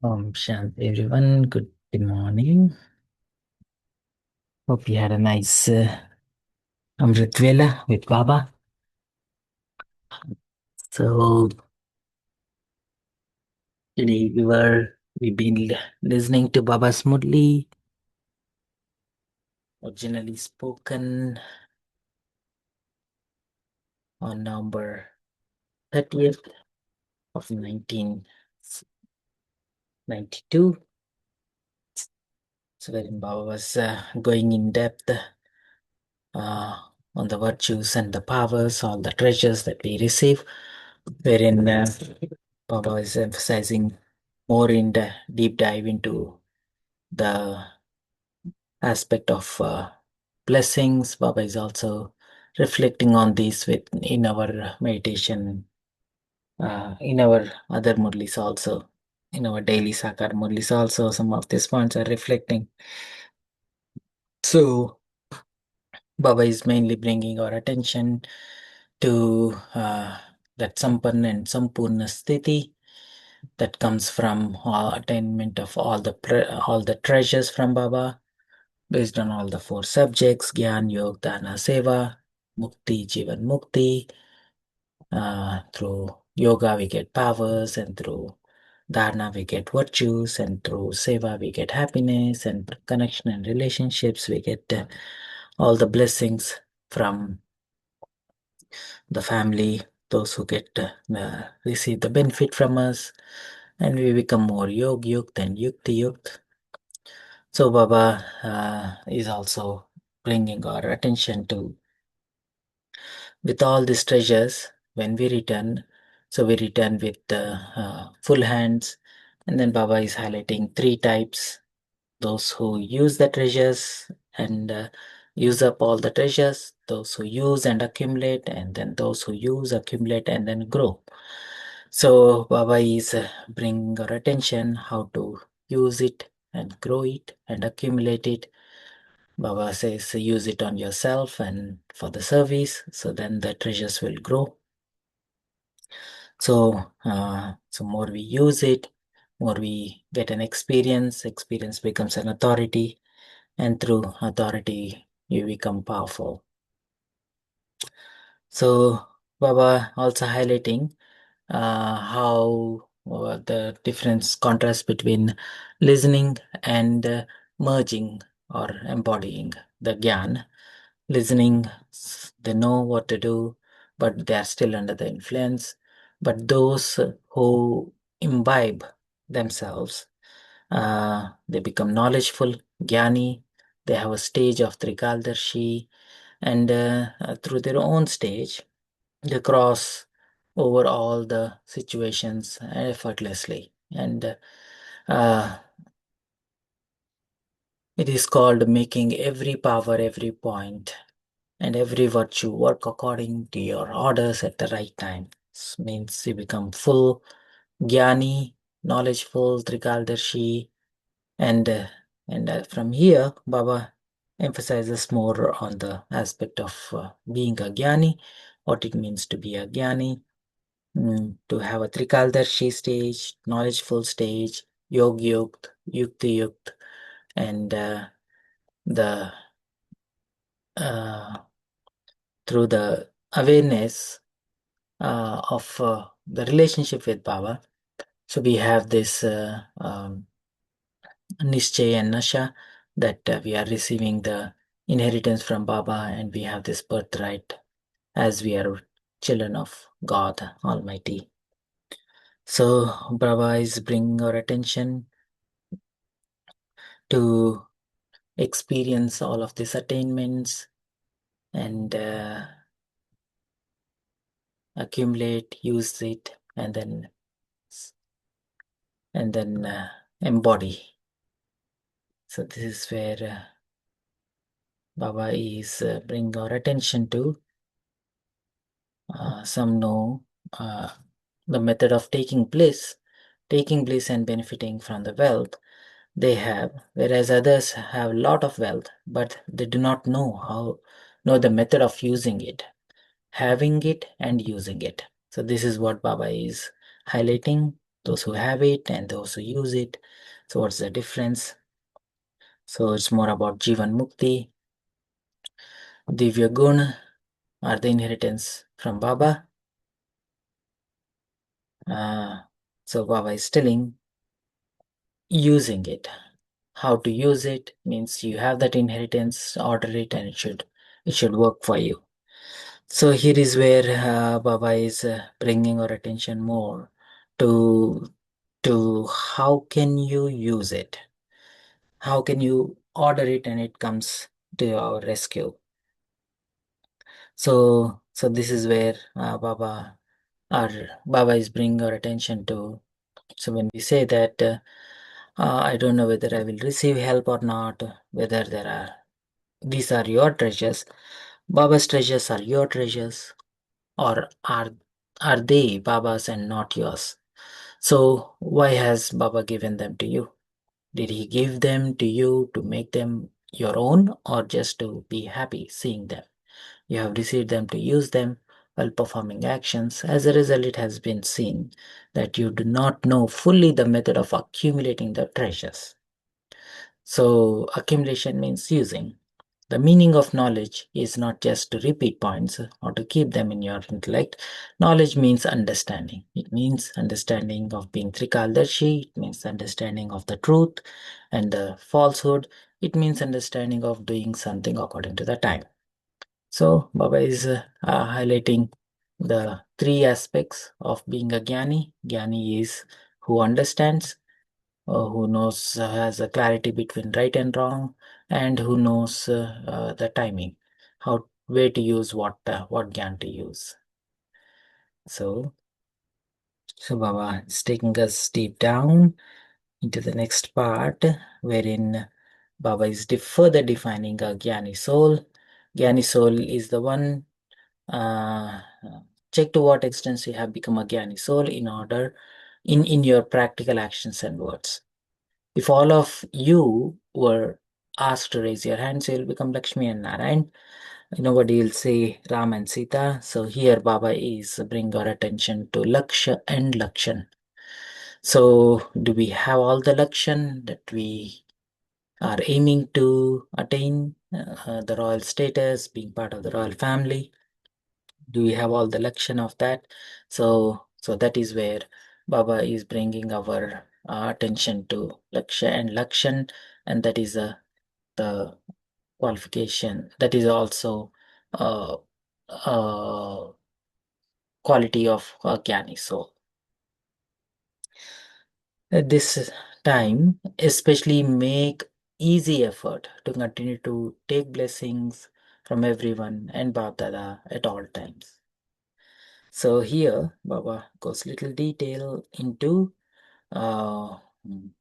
Shanti everyone, good morning. Hope you had a nice Amrit Vela with Baba. So today we've been listening to Baba's Murli, originally spoken on November 30th of 1992. So wherein Baba was going in depth on the virtues and the powers, all the treasures that we receive, wherein Baba is emphasizing more in the deep dive into the aspect of blessings. Baba is also reflecting on this in our meditation, in our other murlis also, in our daily sakar murlis also. Some of these points are reflecting. So Baba is mainly bringing our attention to that Sampan and Sampurna Sthiti that comes from attainment of all the treasures from Baba, based on all the four subjects: Gyan, Yog, Dana, Seva, Mukti, Jivan Mukti. Through yoga, we get powers, and through Dharna, we get virtues, and through Seva, we get happiness, and connection and relationships, we get all the blessings from the family, those who get receive the benefit from us, and we become more Yog Yukt and Yukti Yukt. So Baba is also bringing our attention to, with all these treasures, when we return, so we return with full hands. And then Baba is highlighting three types: those who use the treasures and use up all the treasures, those who use and accumulate, and then those who use, accumulate, and then grow. So Baba is bringing our attention how to use it and grow it and accumulate it. Baba says use it on yourself and for the service, so then the treasures will grow. So more we use it, more we get an experience. Experience becomes an authority, and through authority, you become powerful. So Baba also highlighting how the difference contrast between listening and merging or embodying the gyan. Listening, they know what to do, but they are still under the influence. But those who imbibe themselves, they become knowledgeful, jnani. They have a stage of trikaldarshi, and through their own stage, they cross over all the situations effortlessly. And it is called making every power, every point, and every virtue work according to your orders at the right time. This means you become full jnani, knowledgeful, trikaldarshi, and from here, Baba emphasizes more on the aspect of being a jnani, what it means to be a jnani, to have a trikaldarshi stage, knowledgeful stage, yog yukt, yukti yukt, and the through the awareness of the relationship with Baba. So we have this Nischay and Nasha, that we are receiving the inheritance from Baba, and we have this birthright as we are children of God Almighty. So Baba is bringing our attention to experience all of these attainments and accumulate, use it, and then embody. So this is where Baba is bringing our attention to. Some know the method of taking bliss and benefiting from the wealth they have, whereas others have a lot of wealth, but they do not know the method of using it, having it and using it. So this is what Baba is highlighting. those who have it and those who use it. So what's the difference? So it's more about Jivan Mukti. Divya Gun are the inheritance from Baba. So Baba is telling using it. How to use it means you have that inheritance, order it, and it should work for you. So here is where Baba is bringing our attention more to how can you use it? How can you order it and it comes to our rescue? So this is where Baba is bringing our attention to. So when we say that I don't know whether I will receive help or not, whether these are your treasures, Baba's treasures are your treasures, or are they Baba's and not yours? So why has Baba given them to you? Did he give them to you to make them your own, or just to be happy seeing them? You have received them to use them while performing actions. As a result, it has been seen that you do not know fully the method of accumulating the treasures. So accumulation means using. The meaning of knowledge is not just to repeat points or to keep them in your intellect. Knowledge means understanding. It means understanding of being Trikaldarshi. It means understanding of the truth and the falsehood. It means understanding of doing something according to the time. So Baba is highlighting the three aspects of being a Jnani. Jnani is who understands, who knows, has a clarity between right and wrong, and who knows the timing, where to use what Gyan to use. So Baba is taking us deep down into the next part, wherein Baba is further defining a Jnani soul. Jnani soul is the one. Uh, check to what extent you have become a Jnani soul in your practical actions and words. If all of you were asked to raise your hands, you will become Lakshmi and Narayan. Nobody will say Ram and Sita. So here Baba is bringing our attention to Laksha and Lakshan. So do we have all the Lakshan that we are aiming to attain? The royal status, being part of the royal family? Do we have all the Lakshan of that? So that is where Baba is bringing our attention to Laksha and Lakshan, and that is the qualification. That is also uh, quality of a Jnani soul. At this time, especially make easy effort to continue to take blessings from everyone and Baba at all times. So here Baba goes little detail into uh,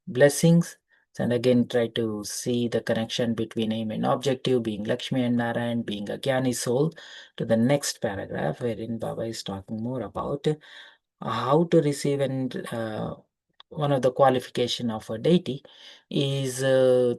blessings, and again try to see the connection between aim and objective, being Lakshmi and Narayan, being a Jnani soul, to the next paragraph wherein Baba is talking more about how to receive, and one of the qualification of a deity is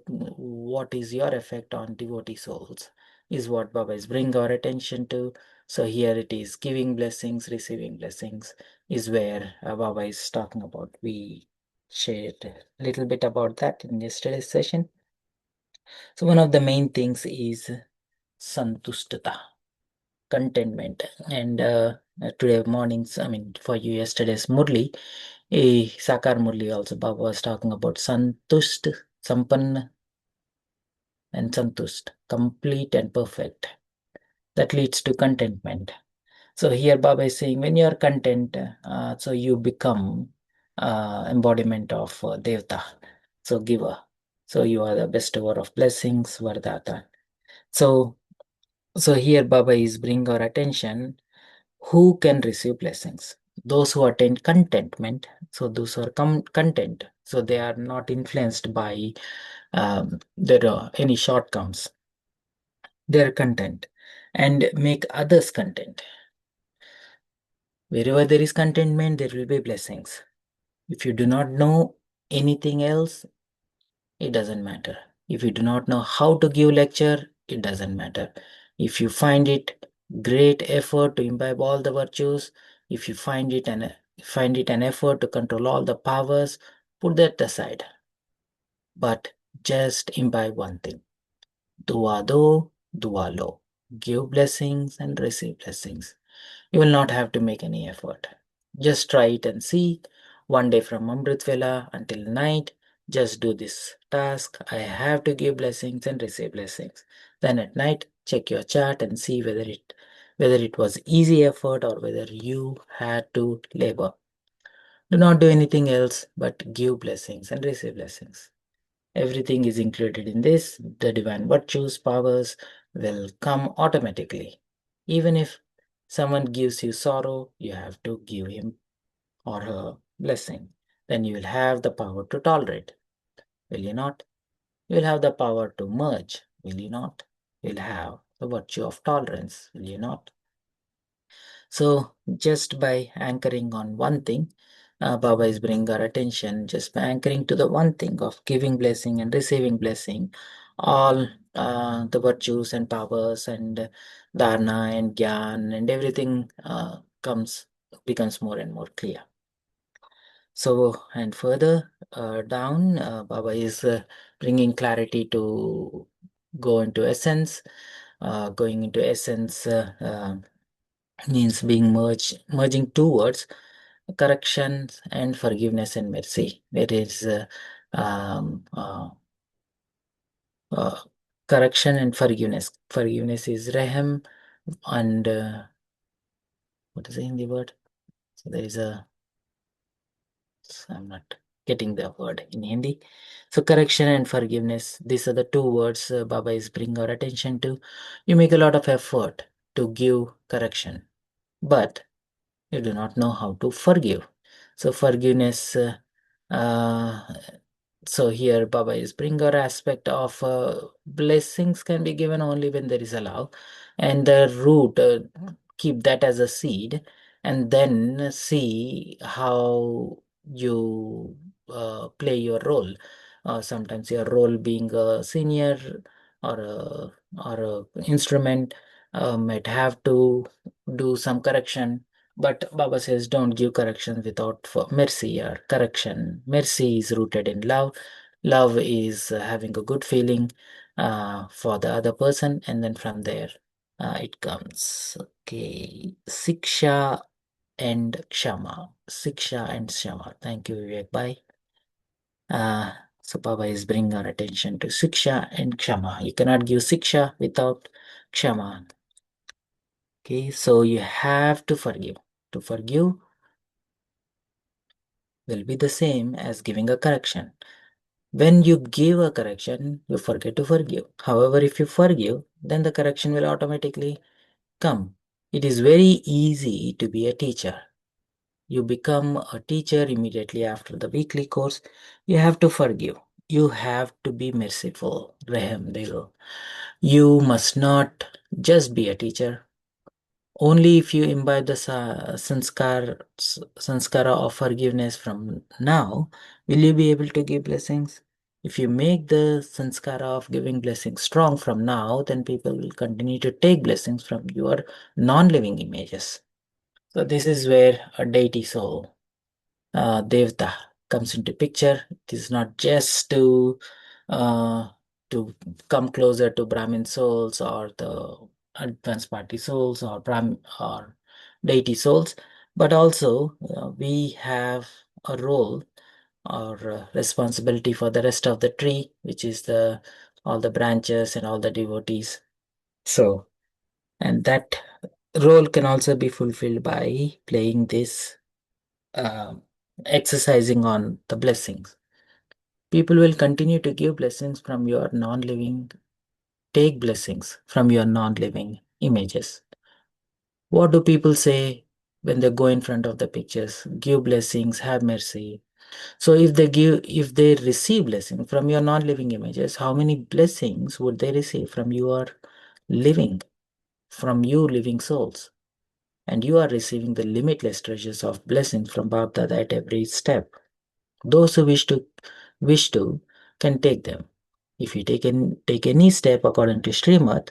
what is your effect on devotee souls, is what Baba is bringing our attention to. So here it is giving blessings, receiving blessings is where Baba is talking about. We shared a little bit about that in yesterday's session. So one of the main things is santustata, contentment. And today mornings, I mean for you yesterday's Murli, Sakar Murli also Baba was talking about santust, sampanna and santust, complete and perfect. That leads to contentment. So here Baba is saying when you are content, so you become embodiment of Devta, so giver. So you are the bestower of blessings, Vardata. So here Baba is bringing our attention who can receive blessings. Those who attain contentment, so those who are content, so they are not influenced by any shortcomings. They are content and make others content. Wherever there is contentment, there will be blessings. If you do not know anything else, it doesn't matter. If you do not know how to give lecture, it doesn't matter. If you find it great effort to imbibe all the virtues, if you find it an find it an effort to control all the powers, put that aside. But just imbibe one thing. Dua do, dua lo. Give blessings and receive blessings. You will not have to make any effort. Just try it and see. One day from Amrit Vela until night, just do this task. I have to give blessings and receive blessings. Then at night, check your chart and see whether it was easy effort or whether you had to labor. Do not do anything else but give blessings and receive blessings. Everything is included in this. The divine virtues, powers will come automatically. Even if someone gives you sorrow, you have to give him or her blessing. Then you will have the power to tolerate. Will you not? You will have the power to merge. Will you not? You will have the virtue of tolerance. Will you not? So just by anchoring on one thing, Baba is bringing our attention just by anchoring to the one thing of giving blessing and receiving blessing, all the virtues and powers and dharna and gyan and everything becomes more and more clear. So, and further down, Baba is bringing clarity to go into essence. Going into essence means being merging two words, correction and forgiveness and mercy. There is um, uh, uh, correction and forgiveness. Forgiveness is Raham, and what is the Hindi word? So there is I'm not getting the word in Hindi. So correction and forgiveness, these are the two words Baba is bringing our attention to. You make a lot of effort to give correction, but you do not know how to forgive. So forgiveness, uh, so here Baba is bringing our aspect of blessings can be given only when there is a love, and the root, keep that as a seed, and then see how you play your role. Sometimes your role being a senior or a instrument might have to do some correction, but Baba says don't give correction without mercy or correction. Mercy is rooted in love. Love is having a good feeling for the other person, and then from there it comes. Okay, Siksha and Kshama. Siksha and Kshama. Thank you, Vivek. Bye. So Baba is bringing our attention to Siksha and Kshama. You cannot give Siksha without Kshama. Okay, so you have to forgive. To forgive will be the same as giving a correction. When you give a correction, you forget to forgive. However, if you forgive, then the correction will automatically come. It is very easy to be a teacher. You become a teacher immediately after the weekly course. You have to forgive. You have to be merciful. Raham Deo. You must not just be a teacher. Only if you imbibe the sanskara of forgiveness from now will you be able to give blessings. If you make the sanskara of giving blessings strong from now, then people will continue to take blessings from your non-living images. So this is where a deity soul, Devta, comes into picture. It is not just uh, to come closer to Brahmin souls or the advanced party souls or or deity souls, but also we have a role or responsibility for the rest of the tree, which is the all the branches and all the devotees. So, and that role can also be fulfilled by playing this uh, exercising on the blessings. People will continue to give blessings from your non living, take blessings from your non living images. What do people say when they go in front of the pictures? Give blessings, have mercy. So if they receive blessing from your non living images, how many blessings would they receive from your living, from you living souls? And you are receiving the limitless treasures of blessings from Bab Dada at every step. Those who wish to can take them. If you take any step according to Srimad,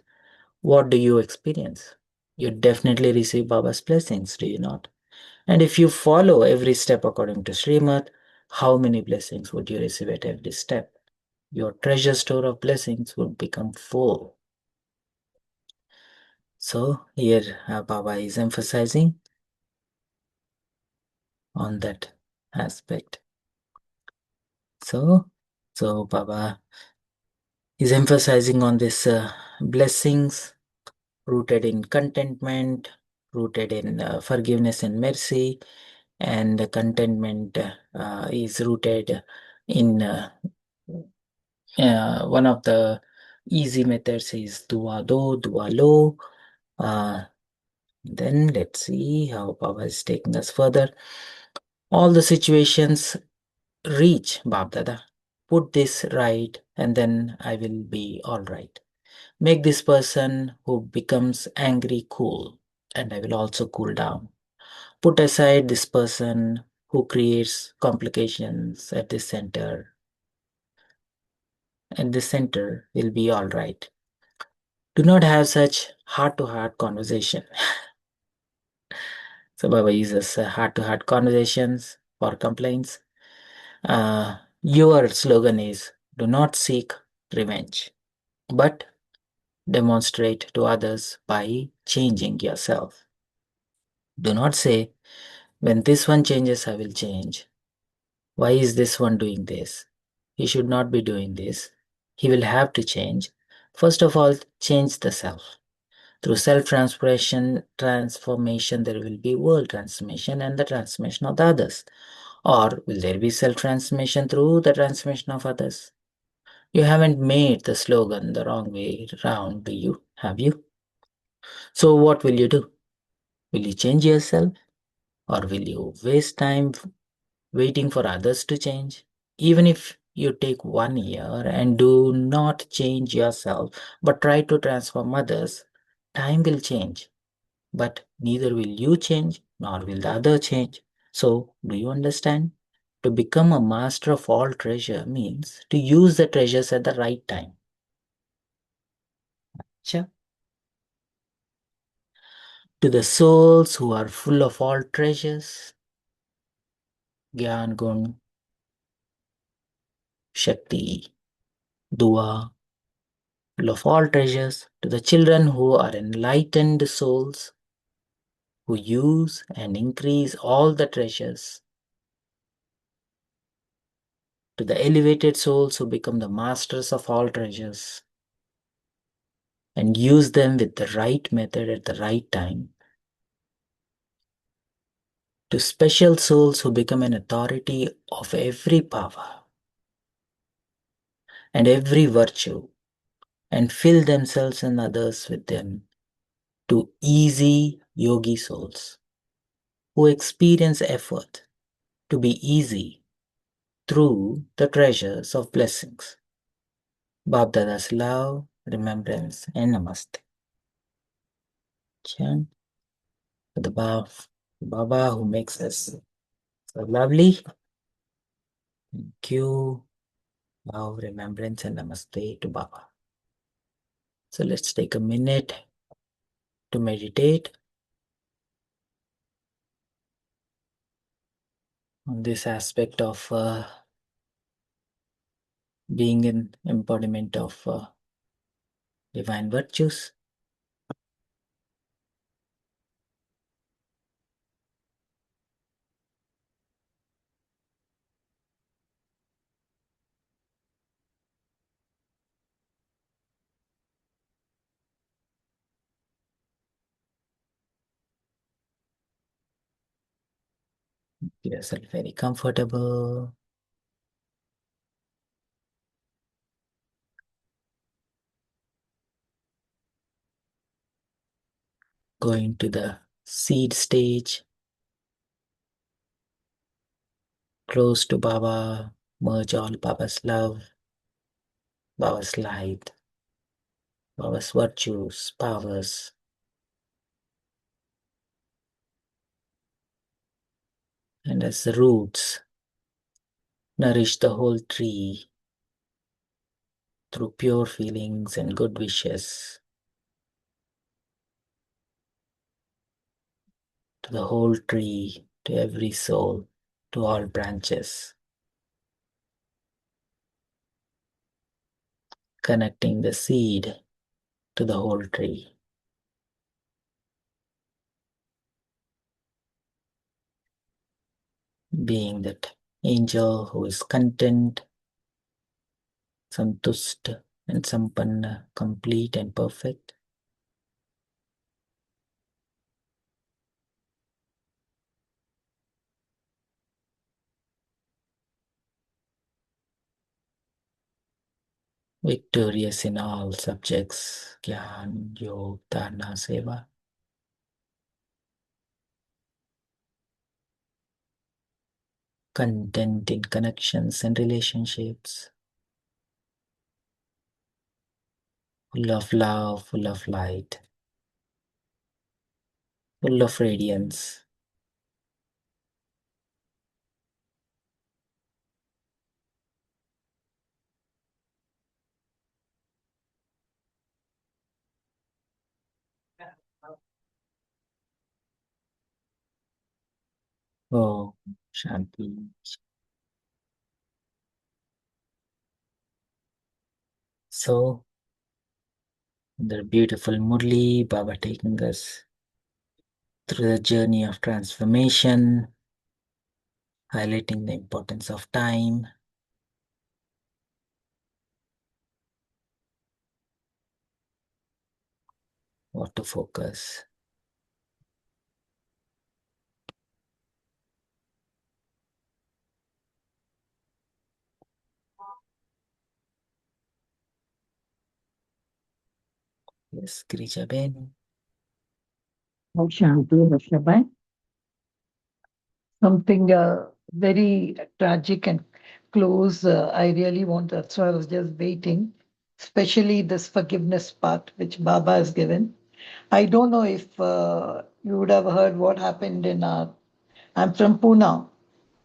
what do you experience? You definitely receive Baba's blessings, do you not? And if you follow every step according to Srimad, how many blessings would you receive at every step? Your treasure store of blessings would become full. So here Baba is emphasizing on that aspect. So Baba is emphasizing on this blessings rooted in contentment, rooted in forgiveness and mercy, and the contentment is rooted in one of the easy methods is dua do, dua lo. Then let's see how Baba is taking us further. All the situations reach Babdada. Put this right, and then I will be all right. Make this person who becomes angry cool, and I will also cool down. Put aside this person who creates complications at the center, and the center will be all right. Do not have such heart-to-heart conversation. So Baba uses heart-to-heart conversations for complaints. Your slogan is do not seek revenge, but demonstrate to others by changing yourself. Do not say, when this one changes, I will change. Why is this one doing this? He should not be doing this. He will have to change. First of all, change the self. Through transformation, there will be world transformation and the transformation of the others. Or will there be self-transformation through the transformation of others? You haven't made the slogan the wrong way round, do you? Have you? So what will you do? Will you change yourself? Or will you waste time waiting for others to change? Even if you take 1 year and do not change yourself, but try to transform others, time will change. But neither will you change, nor will the other change. So, do you understand? To become a master of all treasure means to use the treasures at the right time. Sure. To the souls who are full of all treasures, Gyan Gun, Shakti, Dua, full of all treasures, to the children who are enlightened souls, who use and increase all the treasures, to the elevated souls who become the masters of all treasures and use them with the right method at the right time, to special souls who become an authority of every power and every virtue and fill themselves and others with them, to easy yogi souls who experience effort to be easy through the treasures of blessings. Bapdada's love, remembrance, and namaste. Chant for the Baba who makes us so lovely. Thank you. Love, remembrance, and namaste to Baba. So let's take a minute to meditate on this aspect of being an embodiment of divine virtues. Make yourself very comfortable. Going to the seed stage, close to Baba, merge all Baba's love, Baba's light, Baba's virtues, powers, and as the roots nourish the whole tree through pure feelings and good wishes. to the whole tree, to every soul, to all branches, connecting the seed to the whole tree. Being that angel who is content, santust and sampanna, complete and perfect. Victorious in all subjects, Gyan, Yog, Dharana, Seva. Content in connections and relationships. Full of love, full of light, full of radiance. Oh, Shanti. So, the beautiful Murli, Baba taking us through the journey of transformation, highlighting the importance of time, what to focus. Yes, Grija Ben. Oh, Shantu, Rishabh. Something very tragic and close. I really want. That's why I was just waiting, especially this forgiveness part which Baba has given. I don't know if you would have heard what happened in our. I'm from Pune,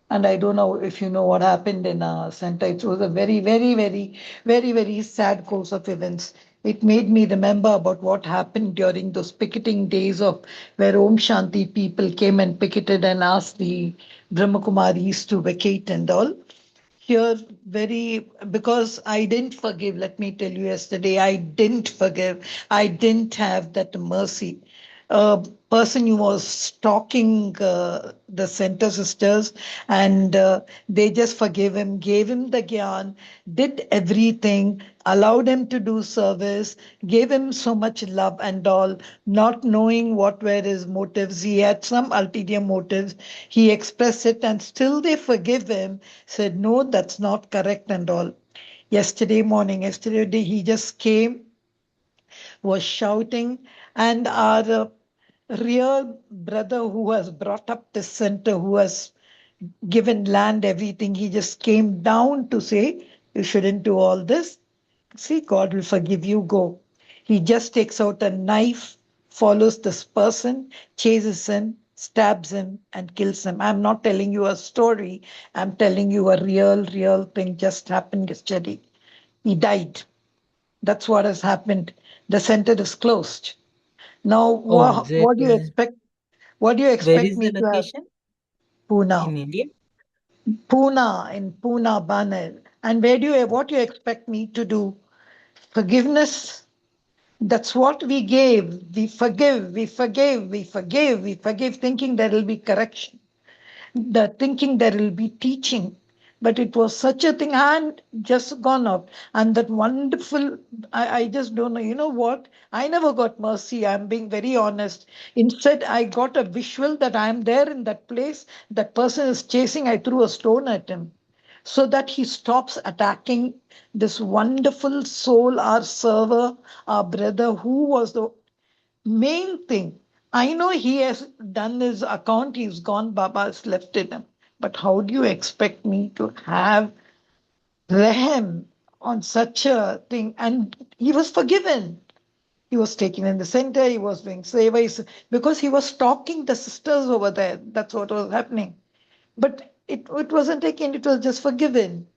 and I don't know if you know what happened in our center. It was a very, very, very, very, very sad course of events. It made me remember about what happened during those picketing days of where Om Shanti people came and picketed and asked the Brahma Kumaris to vacate and all. Here, very, because I didn't forgive, let me tell you, yesterday, I didn't forgive. I didn't have that mercy. A person who was stalking the center sisters, and they just forgave him, gave him the gyan, did everything, allowed him to do service, gave him so much love and all, not knowing what were his motives. He had some ulterior motives. He expressed it, and still they forgive him, said, no, that's not correct and all. Yesterday, he just came, was shouting, and our real brother who has brought up this center, who has given land, everything, he just came down to say, you shouldn't do all this. See, God will forgive you, go. He just takes out a knife, follows this person, chases him, stabs him, and kills him. I'm not telling you a story. I'm telling you a real, real thing just happened yesterday. He died. That's what has happened. The center is closed. Now, Oh, is it? what do you expect? What do you Where expect is the me to have? location? Pune, In India? In Pune, Banner. And where do you? What do you expect me to do? Forgiveness. That's what we gave. We forgive. We forgive. We forgive. We forgive, thinking there will be correction, the thinking there will be teaching. But it was such a thing and just gone up. And that wonderful, I just don't know. You know what? I never got mercy. I'm being very honest. Instead, I got a visual that I'm there in that place. That person is chasing. I threw a stone at him so that he stops attacking this wonderful soul, our server, our brother, who was the main thing. I know he has done his account, he's gone, Baba has left it him. But how do you expect me to have Rahem on such a thing? And he was forgiven. He was taken in the center, he was doing seva because he was stalking the sisters over there. That's what was happening. But it wasn't taken, it was just forgiven.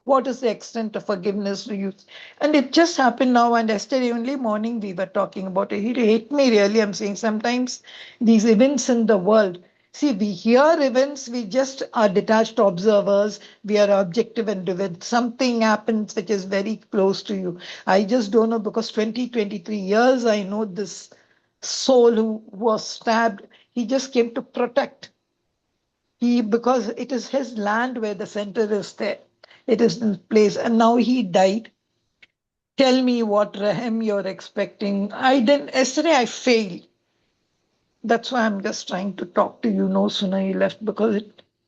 What is the extent of forgiveness do you? And it just happened now. And yesterday only morning we were talking about it. It hit me really. I'm saying sometimes these events in the world. See, we hear events, we just are detached observers, we are objective, and when something happens which is very close to you, I just don't know because 20, 23 years I know this soul who was stabbed, he just came to protect. He, because it is his land where the center is there. It is his place. And now he died. Tell me what Rahim you're expecting. I didn't yesterday I failed. That's why I'm just trying to talk to you no sooner he left because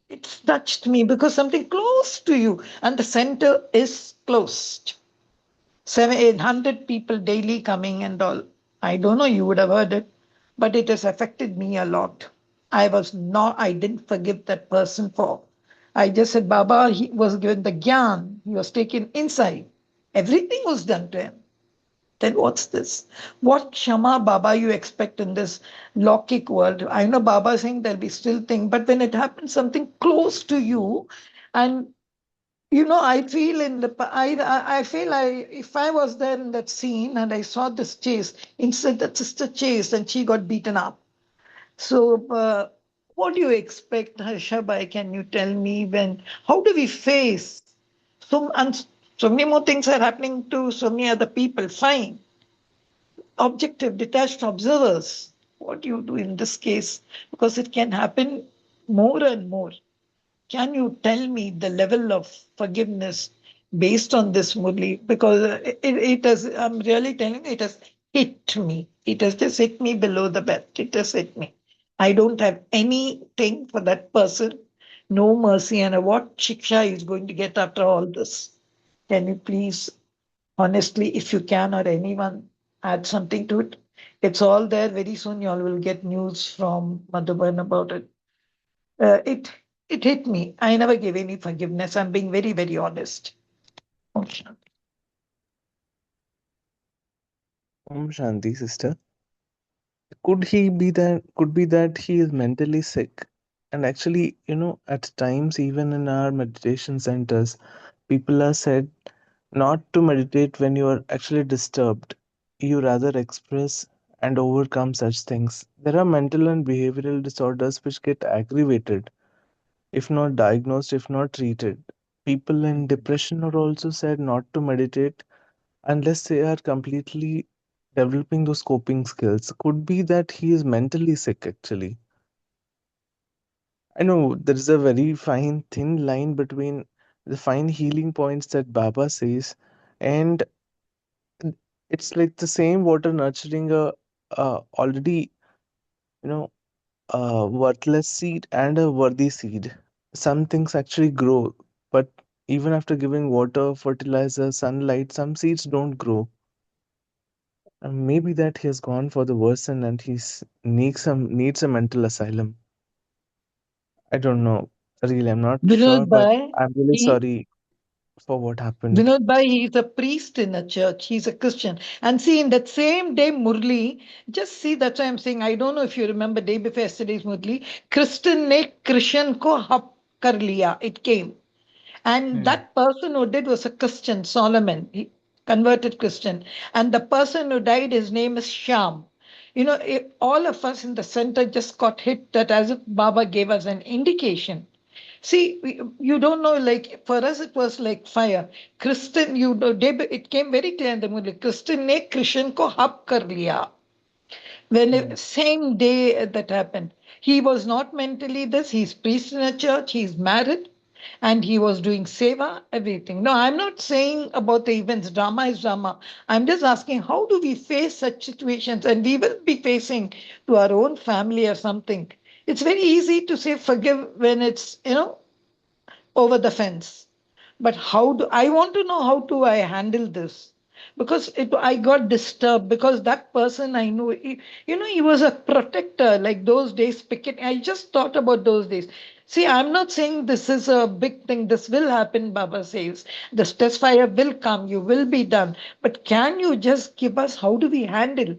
it's touched me because something close to you and the center is closed. 700-800 people daily coming and all. I don't know, you would have heard it, but it has affected me a lot. I didn't forgive that person for. I just said, Baba, he was given the gyan, he was taken inside. Everything was done to him. Then what's this? What Shama Baba you expect in this Lokik world? I know Baba is saying there'll be still thing, but when it happens something close to you, and I feel in the I feel if I was there in that scene and I saw this chase, instead that sister chased and she got beaten up. So what do you expect, Shabai? Can you tell me when? How do we face so many more things are happening to so many other people? Fine, objective, detached observers. What do you do in this case? Because it can happen more and more. Can you tell me the level of forgiveness based on this, Murli? Because it has, I'm really telling you, it has hit me. It has just hit me below the belt. It has hit me. I don't have anything for that person, no mercy, and what shiksha is going to get after all this. Can you please, honestly, if you can, or anyone, add something to it? It's all there. Very soon, you all will get news from Madhuban about it. It hit me. I never gave any forgiveness. I'm being very, very honest. Okay. Om Shanti, sister. Could be that he is mentally sick. And actually, at times, even in our meditation centers, people are said not to meditate when you are actually disturbed. You rather express and overcome such things. There are mental and behavioral disorders which get aggravated if not diagnosed, if not treated. People in depression are also said not to meditate unless they are completely developing those coping skills. Could be that he is mentally sick, actually. I know there is a very fine, thin line between the fine healing points that Baba says, and it's like the same water nurturing a already, you know, a worthless seed and a worthy seed. Some things actually grow, but even after giving water, fertilizer, sunlight, some seeds don't grow. Maybe that he has gone for the worsen and needs a mental asylum. I don't know. Really, I'm not sure, Vinod but Bhai, I'm really he sorry for what happened. Vinod Bhai, he's a priest in a church. He's a Christian. And see, in that same day, Murli, just see, that's why I'm saying, I don't know if you remember day before yesterday's Murli, Kristen ne Christian ko hap kar liya. It came. And Hmm. that person who did was a Christian, Solomon, he converted Christian. And the person who died, his name is Sham. All of us in the center just got hit that as if Baba gave us an indication. See, you don't know, like for us, it was like fire. Christian, it came very clear in the movie. Christian ne Christian ko hap kar liya. Hmm. Same day that happened, he was not mentally this. He's priest in a church. He's married, and he was doing seva, everything. No, I'm not saying about the events. Drama is drama. I'm just asking, how do we face such situations? And we will be facing to our own family or something. It's very easy to say forgive when it's over the fence. But how do I want to know how do I handle this? Because I got disturbed because that person I knew, he was a protector like those days. I just thought about those days. See, I'm not saying this is a big thing. This will happen, Baba says. The stress fire will come. You will be done. But can you just give us how do we handle?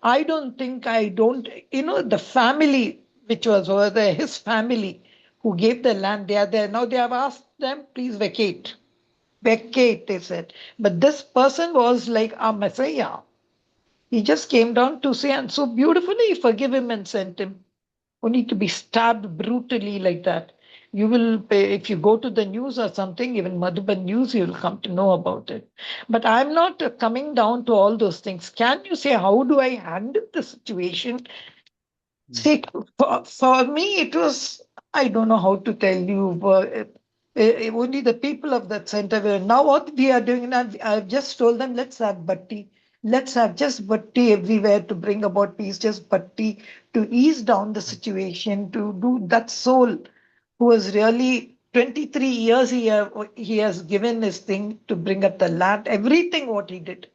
I don't, the family which was over there, his family who gave the land, they are there. Now they have asked them, please vacate. Vacate, they said. But this person was like a Messiah. He just came down to say, and so beautifully forgive him and sent him. Only to be stabbed brutally like that. You will, if you go to the news or something, even Madhuban News, you'll come to know about it. But I'm not coming down to all those things. Can you say, how do I handle the situation? Mm. See, for me, it was, I don't know how to tell you, but only the people of that center were. Now, what we are doing now, I've just told them, let's have bhatti. Let's have just bhatti everywhere to bring about peace, just bhatti to ease down the situation, to do that soul who was really 23 years he has given his thing to bring up the land, everything what he did.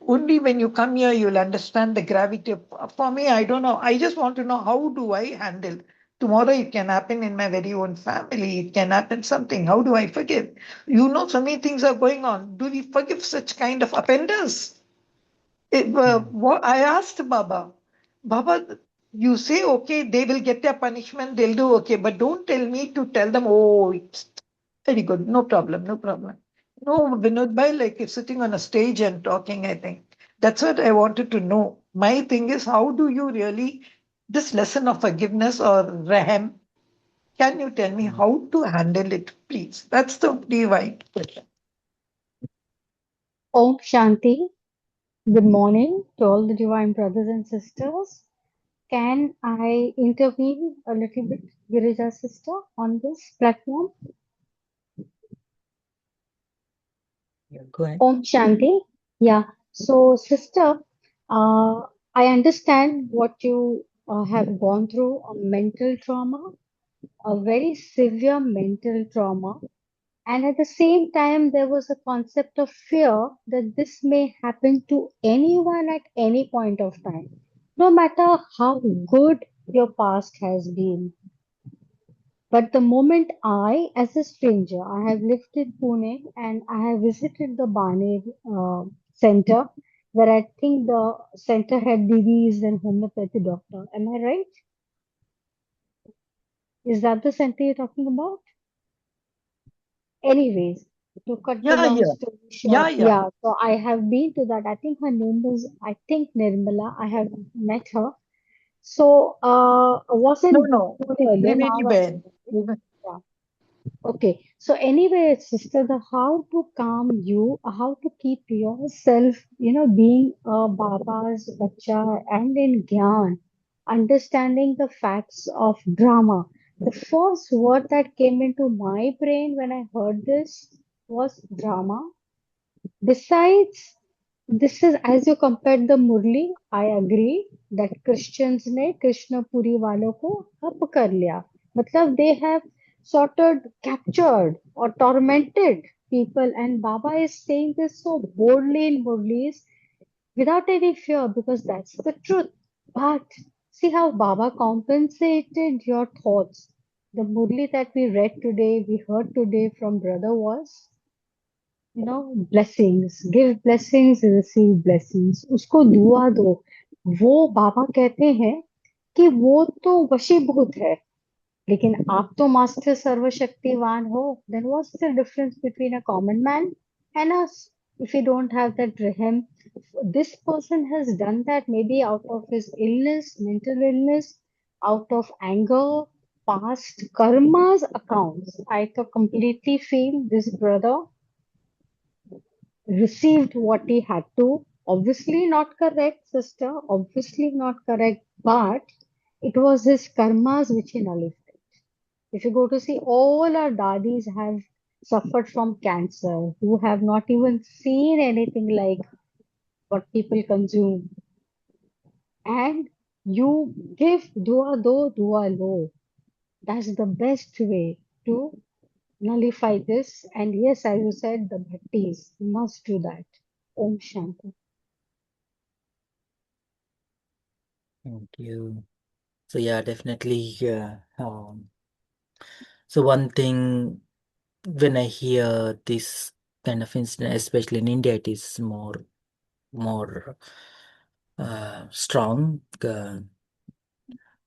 Only when you come here, you'll understand the gravity of, for me, I don't know. I just want to know how do I handle? Tomorrow it can happen in my very own family. It can happen something. How do I forgive? You know, so many things are going on. Do we forgive such kind of offenders? Mm. What I asked Baba, Baba, you say, okay, they will get their punishment, they'll do okay, but don't tell me to tell them, oh, it's very good, no problem, no problem. No, Vinod Bhai, like if sitting on a stage and talking, I think. That's what I wanted to know. My thing is, how do you really, this lesson of forgiveness or Rahem, can you tell me Mm. how to handle it, please? That's the divine question. Om Shanti. Good morning to all the divine brothers and sisters. Can I intervene a little bit, Girija sister, on this platform? Yeah, go ahead. Om Shanti. Yeah. So, sister, I understand what you have gone through a mental trauma, a very severe mental trauma. And at the same time, there was a concept of fear that this may happen to anyone at any point of time, no matter how good your past has been. But the moment I, as a stranger, I have lived in Pune and I have visited the Baner center, where I think the center head Didi is an homeopathy doctor. Am I right? Is that the center you're talking about? Anyways, to cut the Yeah, long yeah, story yeah, short, yeah. yeah, so I have been to that. I think her name was, I think Nirmala. I have met her. So, I was No, in no, Pune it's earlier, Trivedi now I'm Ben. yeah. Okay. So anyway, sister, the how to calm you, how to keep yourself, being a Baba's bacha and in Gyan, understanding the facts of drama. The first word that came into my brain when I heard this was drama. Besides, this is as you compared the Murli, I agree that Christians ने कृष्णपुरी वालों को up कर लिया. मतलब they have sort of captured or tormented people, and Baba is saying this so boldly in Murlis without any fear because that's the truth. But see how Baba compensated your thoughts. The Murli that we read today, we heard today from brother was blessings, give blessings, receive blessings. उसको दुआ दो. वो बाबा कहते हैं कि वो तो वशीभूत है, लेकिन आप तो मास्टर सर्वशक्तिवान हो. Then what's the difference between a common man and us? If you don't have that rahim, this person has done that maybe out of his illness, mental illness, out of anger, past karma's accounts. I completely feel this brother received what he had to. Obviously not correct, sister. Obviously not correct. But it was his karmas which he nullified. If you go to see, all our daddies have suffered from cancer, who have not even seen anything like what people consume. And you give dua do, dua lo. That's the best way to nullify this. And yes, as you said, the bhaktis must do that. Om Shanti. Thank you. So yeah, definitely. Yeah. So one thing when I hear this kind of incident, especially in India, it is more strong.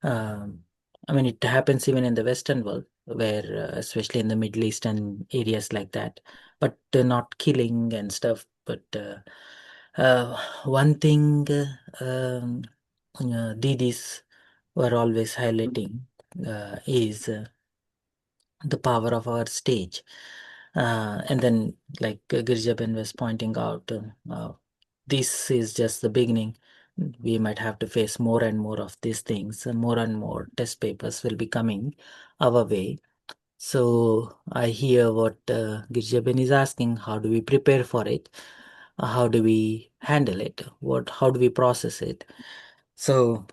I mean, it happens even in the Western world. where especially in the Middle East and areas like that, but not killing and stuff. But one thing Didis were always highlighting is the power of our stage. And then, like Girjaben was pointing out, this is just the beginning. We might have to face more and more of these things. More and more test papers will be coming our way. So I hear what Girjaben is asking. How do we prepare for it? How do we handle it? How do we process it? So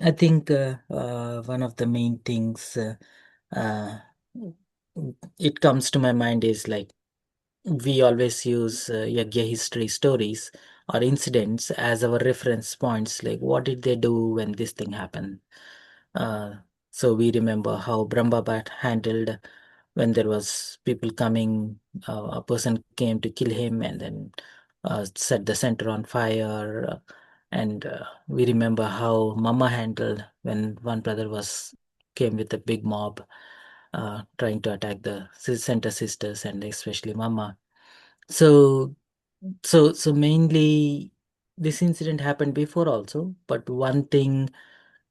I think one of the main things uh, it comes to my mind is like we always use Yagya history stories or incidents as our reference points. Like, what did they do when this thing happened? Uh, so we remember how Brahmabhat handled when there was people coming, a person came to kill him and then set the center on fire. And we remember how Mama handled when one brother was came with a big mob trying to attack the center sisters and especially Mama. So, so mainly this incident happened before also, but one thing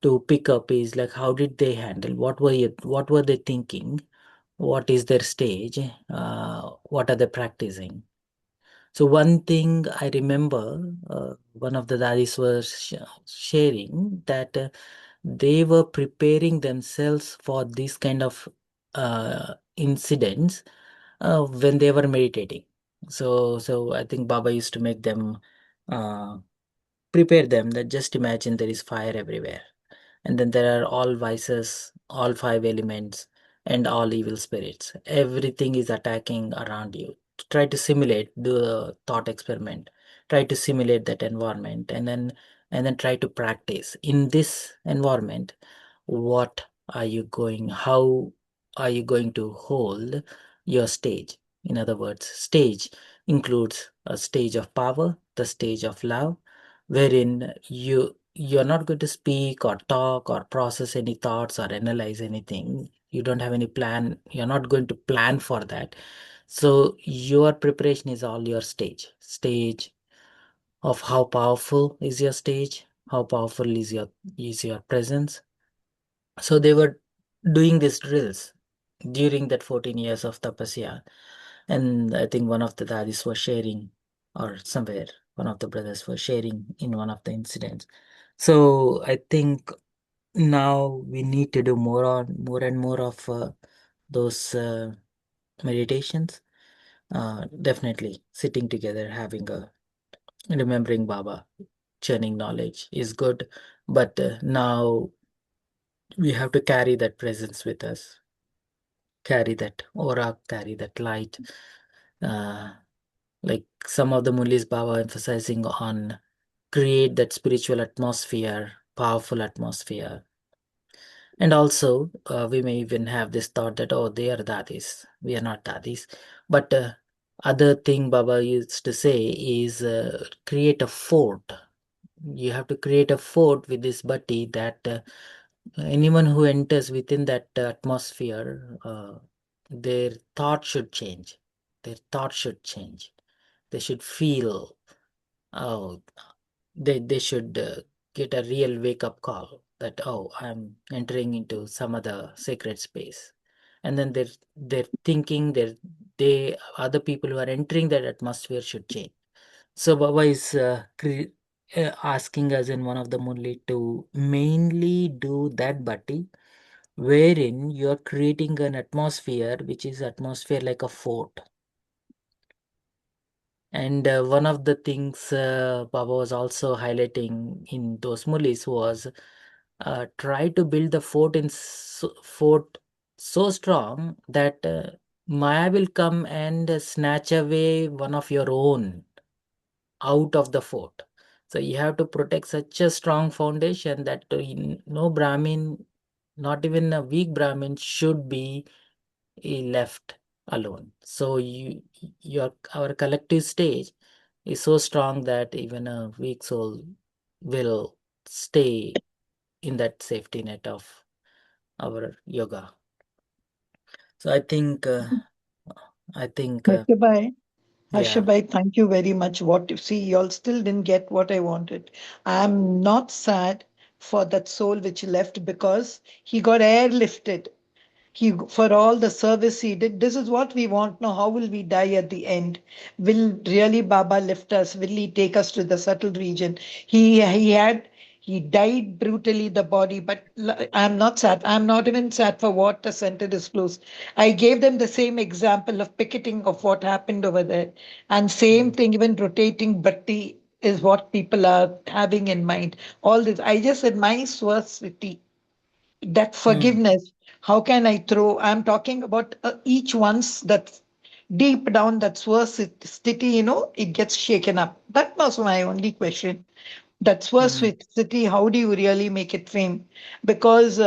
to pick up is like how did they handle? What were they thinking? What is their stage? What are they practicing? So one thing I remember, one of the daddies was sharing that they were preparing themselves for this kind of incidents when they were meditating. So I think Baba used to make them uh, prepare them that just imagine there is fire everywhere, and then there are all vices, all five elements, and all evil spirits. Everything is attacking around you. Try to simulate, do a thought experiment. Try to simulate that environment, and then try to practice in this environment. What are you going? How are you going to hold your stage? In other words, stage includes a stage of power, the stage of love, wherein you're not going to speak or talk or process any thoughts or analyze anything. You don't have any plan. You're not going to plan for that. So your preparation is all your stage of how powerful is your stage, how powerful is your presence. So they were doing these drills during that 14 years of tapasya. And I think one of the daddies was sharing, or somewhere, one of the brothers was sharing in one of the incidents. So I think now we need to do more and more of those meditations. Definitely sitting together, having a remembering Baba, churning knowledge is good, but now we have to carry that presence with us, carry that aura, carry that light. Uh, like some of the Mulis Baba emphasizing on create that spiritual atmosphere, powerful atmosphere. And also, we may even have this thought that, oh, they are dadis, we are not dadis. But other thing Baba used to say is create a fort. You have to create a fort with this bhatti that anyone who enters within that atmosphere, their thought should change. Their thought should change. They should feel, oh, they should get a real wake up call that, oh, I'm entering into some other sacred space. And then they're thinking, they other people who are entering that atmosphere should change. So Baba is asking us in one of the Murli to mainly do that bhatti, wherein you're creating an atmosphere which is atmosphere like a fort. And one of the things Baba was also highlighting in those Murlis was try to build the fort so strong that Maya will come and snatch away one of your own out of the fort. So you have to protect such a strong foundation that no Brahmin, not even a weak Brahmin, should be left alone. So our collective stage is so strong that even a weak soul will stay in that safety net of our yoga. So I think, Harshabai, yeah. Harshabai, thank you very much. What you see, y'all still didn't get what I wanted. I'm not sad for that soul which left because he got airlifted. He, for all the service he did, this is what we want now. How will we die at the end? Will really Baba lift us? Will he take us to the subtle region? He died brutally, the body, but I'm not sad. I'm not even sad for what the center is closed. I gave them the same example of picketing of what happened over there, and same Mm, thing, even rotating bhakti is what people are having in mind. All this, I just said my swasviti, that mm, forgiveness. How can I throw? I'm talking about each one's that deep down, that's worse city, it gets shaken up. That was my only question. That's worse mm, with city. How do you really make it fame? Because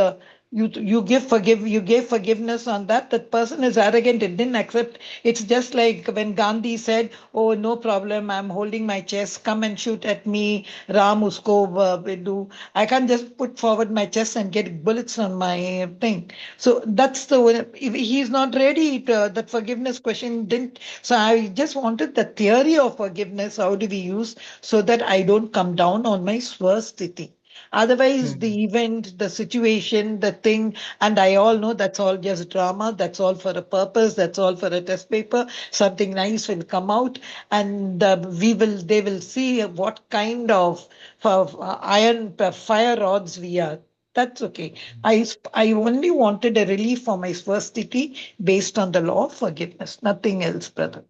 you gave forgiveness on that. That person is arrogant. It didn't accept. It's just like when Gandhi said, "Oh, no problem. I'm holding my chest. Come and shoot at me, Ram. Usko do. I can't just put forward my chest and get bullets on my thing." So that's the way. If he's not ready, that forgiveness question didn't. So I just wanted the theory of forgiveness. How do we use so that I don't come down on my swasthiti? Otherwise, mm, the event, the situation, the thing, and I all know that's all just drama. That's all for a purpose. That's all for a test paper. Something nice will come out, and they will see what kind of iron fire rods we are. That's okay. I only wanted a relief for my swasthiti based on the law of forgiveness. Nothing else, brother.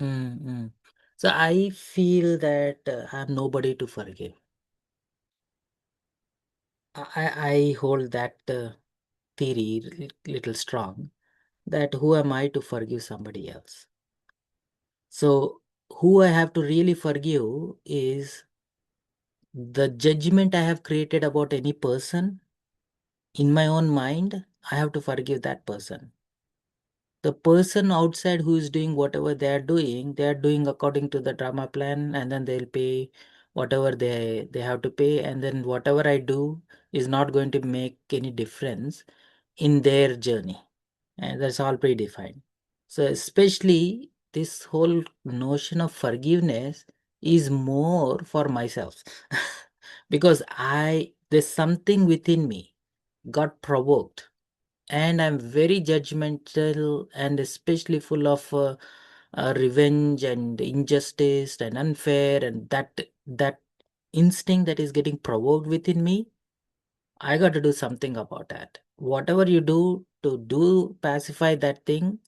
mm. So I feel that I'm nobody to forgive. I hold that theory little strong, that who am I to forgive somebody else? So who I have to really forgive is the judgment I have created about any person in my own mind. I have to forgive that person. The person outside who is doing whatever they are doing according to the drama plan, and then they'll pay whatever they have to pay, and then whatever I do is not going to make any difference in their journey, and that's all predefined. So especially this whole notion of forgiveness is more for myself because I there's something within me got provoked, and I'm very judgmental and especially full of revenge and injustice and unfair, and that instinct that is getting provoked within me, I got to do something about that. Whatever you do to do pacify that thing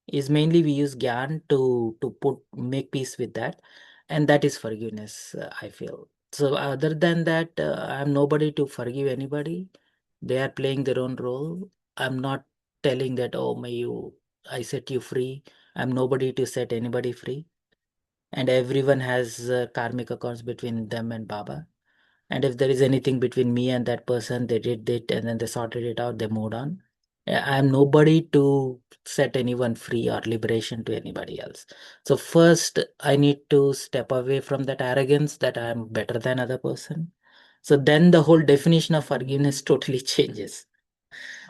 is mainly we use gyan to put make peace with that, and that is forgiveness. I feel so. Other than that, I'm nobody to forgive anybody. They are playing their own role. I'm not telling that, oh may you, I set you free. I'm nobody to set anybody free, and everyone has karmic accounts between them and Baba. And if there is anything between me and that person, they did it and then they sorted it out, they moved on. I'm nobody to set anyone free or liberation to anybody else. So first I need to step away from that arrogance that I'm better than other person. So then the whole definition of forgiveness totally changes.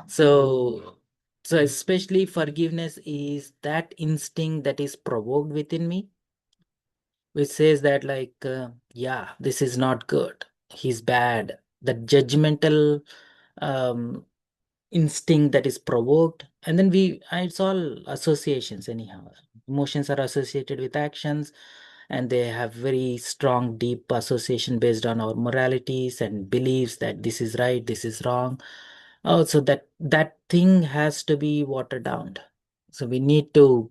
So so especially forgiveness is that instinct that is provoked within me, which says that like yeah, this is not good, he's bad, the judgmental um, instinct that is provoked, and then it's all associations anyhow. Emotions are associated with actions, and they have very strong deep association based on our moralities and beliefs that this is right, this is wrong. Also that thing has to be watered down. So we need to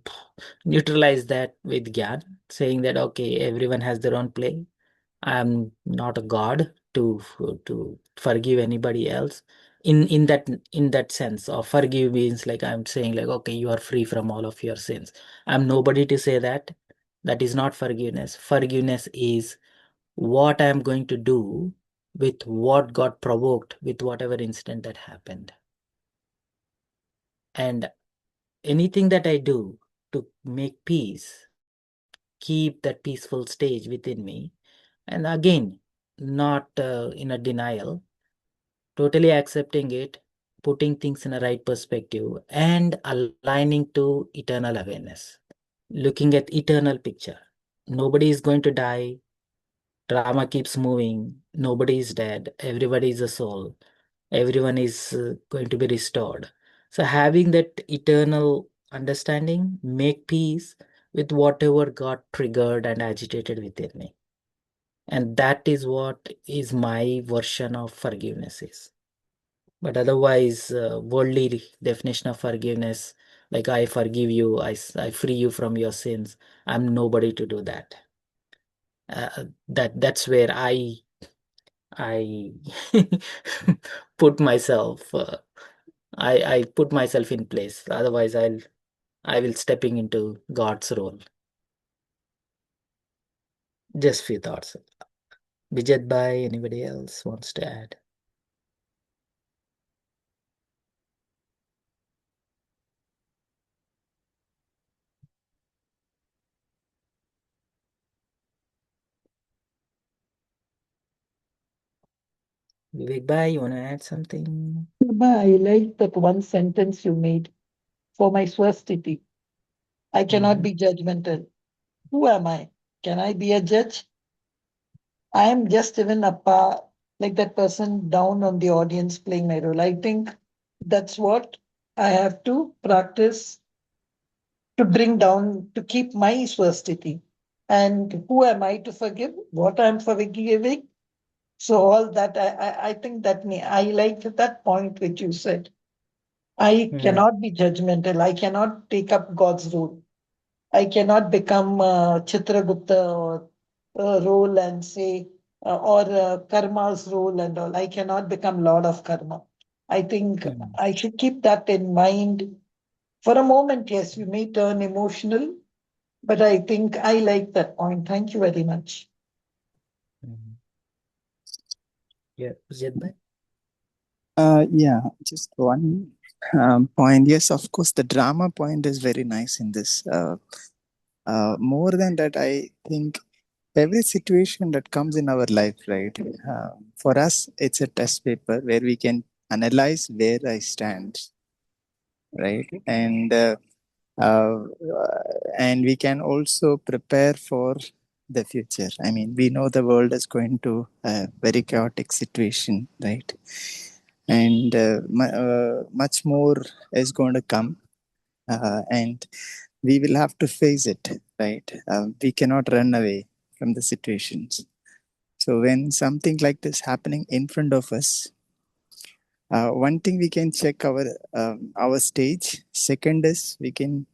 neutralize that with gyan, saying that okay, everyone has their own play. I'm not a god to forgive anybody else. In that sense of forgive means like I'm saying like okay, you are free from all of your sins. I'm nobody to say that. That is not forgiveness. Forgiveness is what I'm going to do with what got provoked with whatever incident that happened. And anything that I do to make peace, keep that peaceful stage within me, and again, not in a denial, totally accepting it, putting things in a right perspective, and aligning to eternal awareness, looking at eternal picture. Nobody is going to die. Drama keeps moving. Nobody is dead. Everybody is a soul. Everyone is going to be restored. So having that eternal understanding, make peace with whatever got triggered and agitated within me. And that is what is my version of forgiveness is. But otherwise, worldly definition of forgiveness, like I forgive you, I free you from your sins. I'm nobody to do that. That's where I put myself. I put myself in place. Otherwise, I will stepping into God's role. Just few thoughts. Bijat Bhai, anybody else wants to add? Vivek Bhai, you want to add something? Prabha, I like that one sentence you made for my swastiti. I cannot Mhm. be judgmental. Who am I? Can I be a judge? I am just even like that person down on the audience playing my role. I think that's what I have to practice to bring down, to keep my swastiti. And who am I to forgive? What I'm forgiving? So all that I think that I like that point which you said. I Mm, cannot be judgmental. I cannot take up God's role. I cannot become Chitragupta or role and say, or karma's role and all. I cannot become Lord of Karma. I think mm, I should keep that in mind. For a moment, yes, we may turn emotional, but I think I like that point. Thank you very much. mm. Yeah, Bijat Bhai? Yeah, just one point. Yes, of course, the drama point is very nice in this. More than that, I think every situation that comes in our life, right? For us, it's a test paper where we can analyze where I stand, right? Uh, and we can also prepare for the future. I mean, we know the world is going to a very chaotic situation, right? And much more is going to come, and we will have to face it, right? We cannot run away from the situations. So when something like this happening in front of us, one thing we can check our stage. Second is we can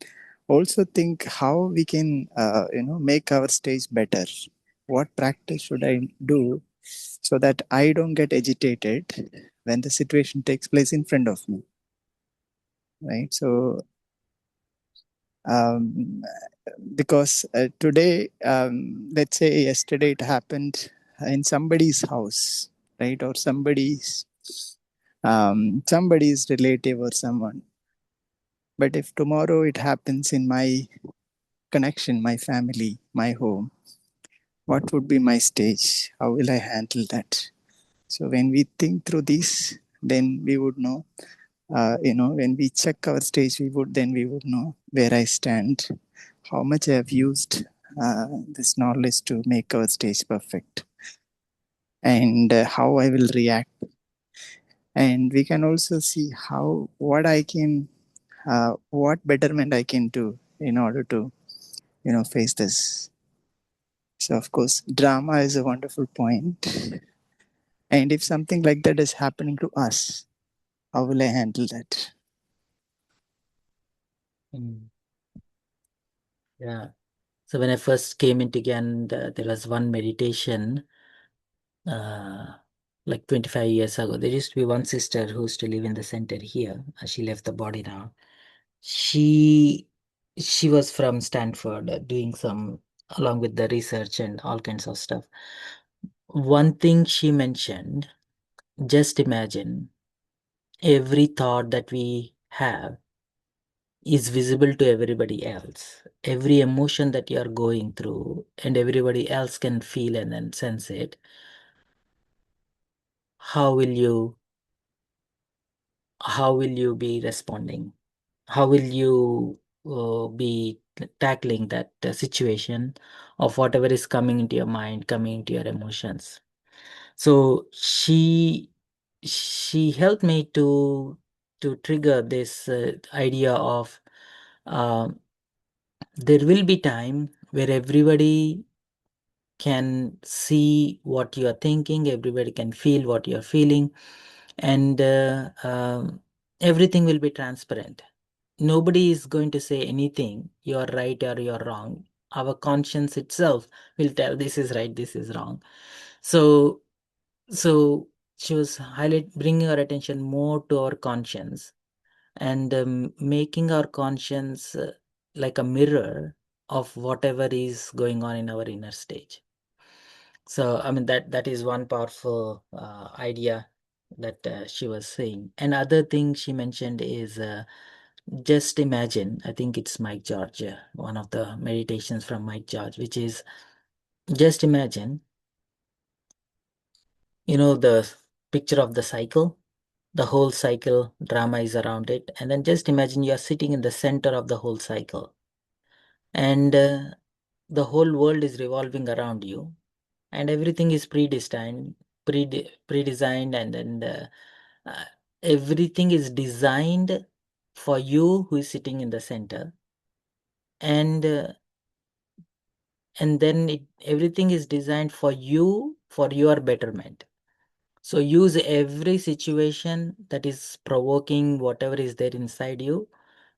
also think how we can make our stage better. What practice should I do so that I don't get agitated when the situation takes place in front of me, right? So um, because today, let's say yesterday it happened in somebody's house, right, or somebody's relative or someone. But if tomorrow it happens in my connection, my family, my home, what would be my stage? How will I handle that? So when we think through this, then we would know. When we check our stage, we would know where I stand, how much I have used this knowledge to make our stage perfect, and how I will react. And we can also see what betterment I can do in order to face this. So of course, drama is a wonderful point. And if something like that is happening to us, how will I handle that? Mm. Yeah. So when I first came into Gyan, there was one meditation, uh, like 25 years ago. There used to be one sister who used to live in the center here. She left the body now. She she was from Stanford, doing some along with the research and all kinds of stuff. One thing she mentioned, just imagine every thought that we have is visible to everybody else. Every emotion that you are going through and everybody else can feel and then sense it. How will you how will you be responding? How will you be tackling that situation of whatever is coming into your mind, coming into your emotions? So she helped me to trigger this idea of um, there will be time where everybody can see what you are thinking, everybody can feel what you are feeling, and everything will be transparent. Nobody is going to say anything, you're right or you're wrong. Our conscience itself will tell this is right, this is wrong. So, so she was bringing our attention more to our conscience and making our conscience like a mirror of whatever is going on in our inner stage. So, I mean, that is one powerful idea that she was saying. Another thing she mentioned is just imagine, I think it's Mike George, one of the meditations from Mike George, which is just imagine, the picture of the cycle, the whole cycle, drama is around it. And then just imagine you are sitting in the center of the whole cycle and the whole world is revolving around you and everything is pre-designed, and then uh, everything is designed for you who is sitting in the center, and then everything is designed for you for your betterment. So use every situation that is provoking whatever is there inside you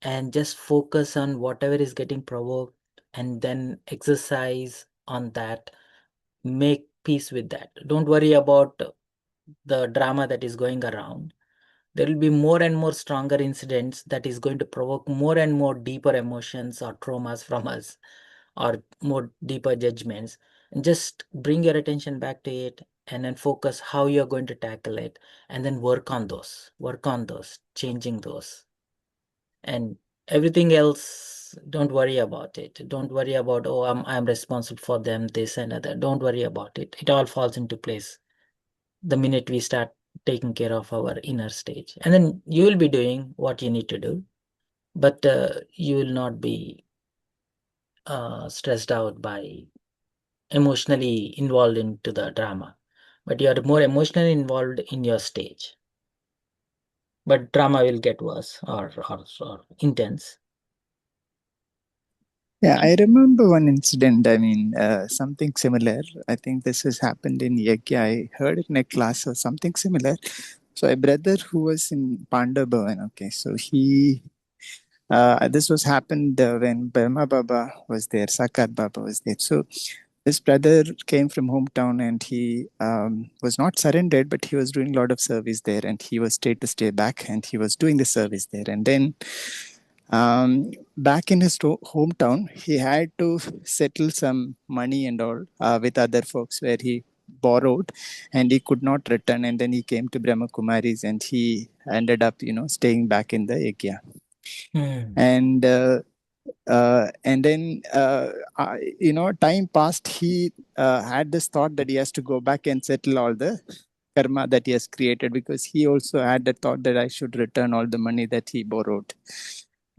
and just focus on whatever is getting provoked and then exercise on that. Make peace with that. Don't worry about the drama that is going around. There will be more and more stronger incidents that is going to provoke more and more deeper emotions or traumas from us, or more deeper judgments. And just bring your attention back to it and then focus how you're going to tackle it, and then work on those, changing those. And everything else, don't worry about it. Don't worry about, oh, I'm responsible for them, this and other. Don't worry about it. It all falls into place the minute we start taking care of our inner stage. And then you will be doing what you need to do, but you will not be stressed out by emotionally involved into the drama, but you are more emotionally involved in your stage. But drama will get worse or intense. Yeah, I remember one incident. I mean, something similar. I think this has happened in Yagya. I heard it in a class or something similar. So a brother who was in Pandabhavan, okay, so this was happened when Brahma Baba was there, Sakat Baba was there. So this brother came from hometown and he was not surrendered, but he was doing a lot of service there and he was stayed to stay back and he was doing the service there. And then back in his hometown, he had to settle some money and all with other folks where he borrowed and he could not return. And then he came to Brahma Kumaris and he ended up, staying back in the Ekya. Hmm. And then time passed. He had this thought that he has to go back and settle all the karma that he has created, because he also had the thought that I should return all the money that he borrowed.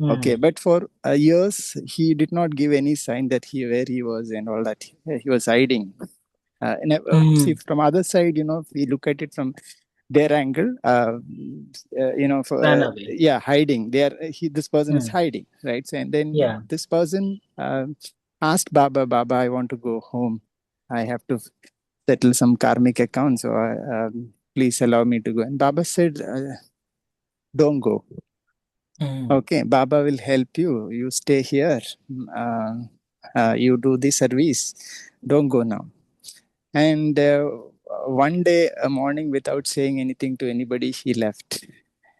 Okay, Hmm. but for years he did not give any sign that where he was and all that. He was hiding. See, Hmm. from other side, if we look at it from their angle, for Run away. hiding. This person is Hmm. hiding, right? So, and then Yeah. this person asked Baba, Baba, I want to go home. I have to settle some karmic accounts, so please allow me to go. And Baba said, don't go. Hmm. Okay, Baba will help you. You stay here. You do the service. Don't go now. And one day, a morning, without saying anything to anybody, he left.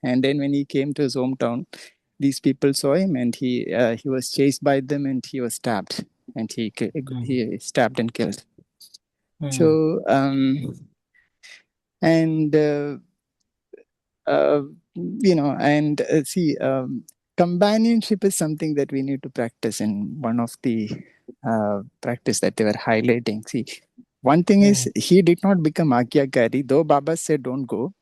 And then when he came to his hometown, these people saw him, and he was chased by them, and he was stabbed, and Hmm. he stabbed and killed. Hmm. So and uh, and see, companionship is something that we need to practice. In one of the practice that they were highlighting, see, one thing Hmm. is he did not become Agyakari, though Baba said don't go.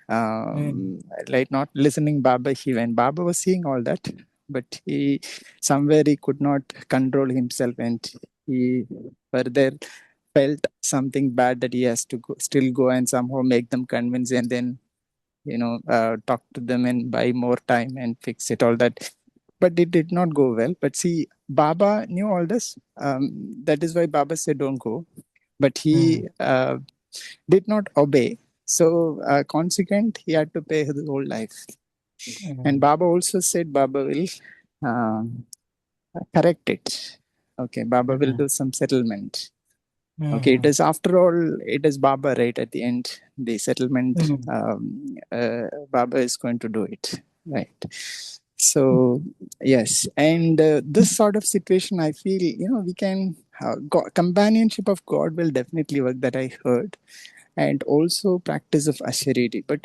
mm, like not listening Baba. When Baba was seeing all that, but he somewhere he could not control himself, and he further felt something bad that he has to still go and somehow make them convince, and then talk to them and buy more time and fix it all that. But it did not go well. But see, Baba knew all this. That is why Baba said don't go, but he mm, did not obey. So consequent, he had to pay his whole life. And mm, Baba also said Baba will um, correct it. Okay, Baba will mm, do some settlement. Okay, it mm, is after all, it is Baba, right? At the end, the settlement, mm, Baba is going to do it, right? So, yes, and this sort of situation, I feel, we can, companionship of God will definitely work, that I heard, and also practice of Ashariri. But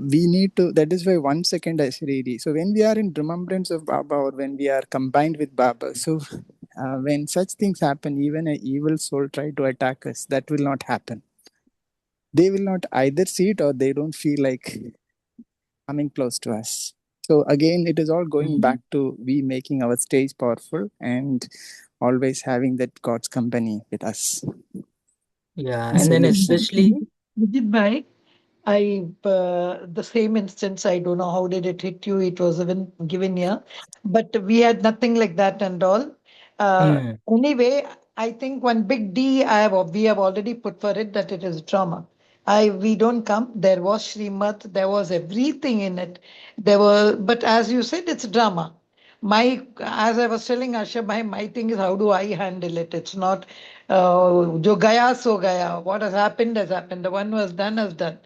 we need to, that is why 1 second Ashariri. So when we are in remembrance of Baba, or when we are combined with Baba, so when such things happen, even an evil soul try to attack us, that will not happen. They will not either see it, or they don't feel like coming close to us. So again, it is all going back mm. to we making our stage powerful and always having that God's company with us. Yeah, and So then yes. especially, Vijit bhai, the same instance, I don't know how did it hit you. It was even given here, but we had nothing like that and all. mm, Anyway, I think one big we have already put for it that it is drama. We don't come. There was Srimad, there was everything in it. But as you said, it's drama. As I was telling Asha, my thing is how do I handle it? It's not, jo gaya so gaya. What has happened has happened. The one who has done has done.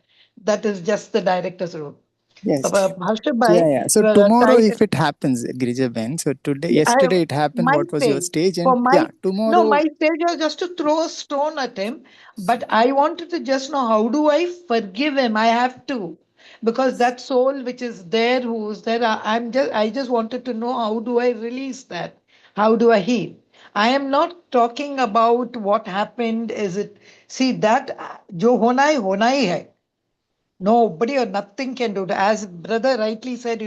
That is just the director's role. Yes. Harsha Yeah, bhai, yeah. So tomorrow, if it happens, Girija Ben. So today, I yesterday it happened. my What was your stage stage? for And my yeah, no my tomorrow. stage was just to throw a stone at him, but I wanted to just know how do I forgive him? I have to because that soul which is there, who's there, I just wanted to know how do I release that? How do I heal? I am not talking about what happened. Is it see that jo hona hi hai. Nobody or nothing can do that. As brother rightly said,